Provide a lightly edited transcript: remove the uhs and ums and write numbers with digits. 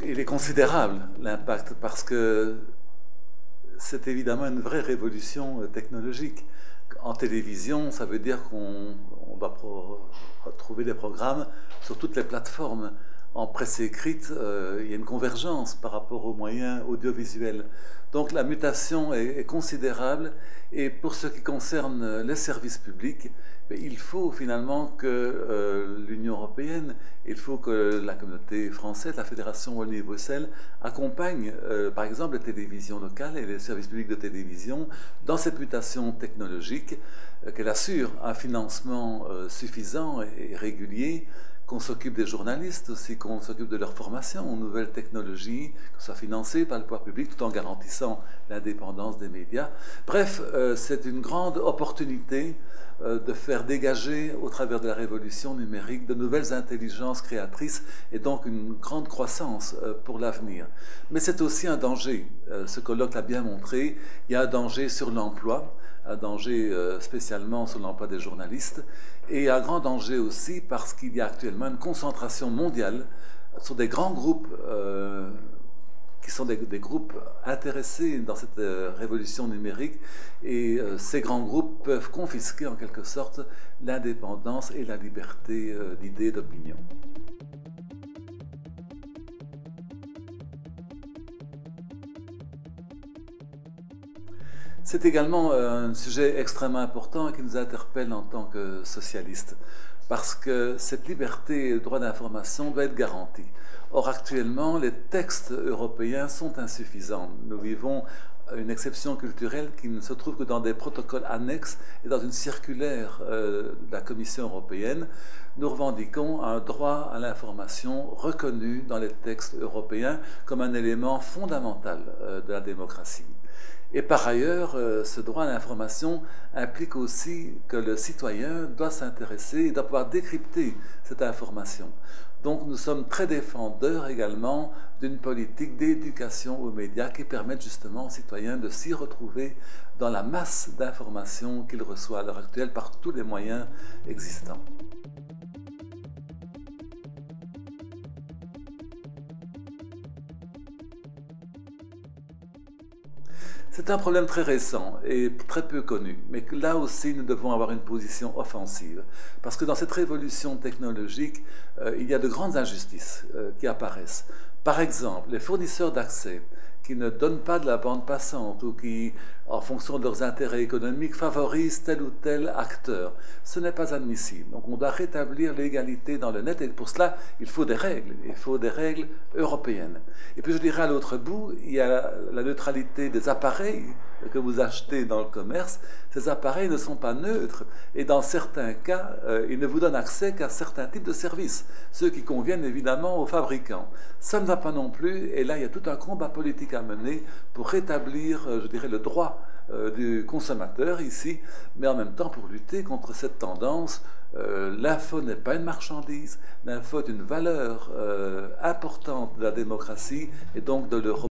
il est considérable, l'impact, parce que c'est évidemment une vraie révolution technologique. En télévision, ça veut dire qu'on doit retrouver des programmes sur toutes les plateformes. En presse écrite, il y a une convergence par rapport aux moyens audiovisuels. Donc la mutation est considérable, et pour ce qui concerne les services publics, il faut finalement que l'Union européenne, il faut que la communauté française, la Fédération Wallonie-Bruxelles, accompagne par exemple les télévisions locales et les services publics de télévision dans cette mutation technologique, qu'elle assure un financement suffisant et régulier, qu'on s'occupe des journalistes aussi, qu'on s'occupe de leur formation aux nouvelles technologies, que ce soit financé par le pouvoir public tout en garantissant l'indépendance des médias. Bref, c'est une grande opportunité de faire dégager au travers de la révolution numérique de nouvelles intelligences créatrices et donc une grande croissance pour l'avenir. Mais c'est aussi un danger, ce colloque l'a bien montré, il y a un danger sur l'emploi, un danger spécialement sur l'emploi des journalistes, et un grand danger aussi parce qu'il y a actuellement une concentration mondiale sur des grands groupes qui sont des groupes intéressés dans cette révolution numérique, et ces grands groupes peuvent confisquer en quelque sorte l'indépendance et la liberté d'idées et d'opinion. C'est également un sujet extrêmement important qui nous interpelle en tant que socialistes, parce que cette liberté et le droit d'information doit être garanti. Or, actuellement, les textes européens sont insuffisants. Nous vivons une exception culturelle qui ne se trouve que dans des protocoles annexes et dans une circulaire de la Commission européenne. Nous revendiquons un droit à l'information reconnu dans les textes européens comme un élément fondamental de la démocratie. Et par ailleurs, ce droit à l'information implique aussi que le citoyen doit s'intéresser et doit pouvoir décrypter cette information. Donc nous sommes très défendeurs également d'une politique d'éducation aux médias qui permette justement aux citoyens de s'y retrouver dans la masse d'informations qu'ils reçoivent à l'heure actuelle par tous les moyens existants. C'est un problème très récent et très peu connu, mais que là aussi nous devons avoir une position offensive. Parce que dans cette révolution technologique, il y a de grandes injustices qui apparaissent. Par exemple, les fournisseurs d'accès qui ne donnent pas de la bande passante ou qui, en fonction de leurs intérêts économiques, favorisent tel ou tel acteur. Ce n'est pas admissible. Donc on doit rétablir l'égalité dans le net, et pour cela, il faut des règles européennes. Et puis je dirais à l'autre bout, il y a la neutralité des appareils que vous achetez dans le commerce. Ces appareils ne sont pas neutres, et dans certains cas, ils ne vous donnent accès qu'à certains types de services, ceux qui conviennent évidemment aux fabricants. Ça ne va pas non plus, et là il y a tout un combat politique à mener pour rétablir, je dirais, le droit du consommateur ici, mais en même temps pour lutter contre cette tendance. L'info n'est pas une marchandise, l'info est une valeur importante de la démocratie et donc de l'Europe.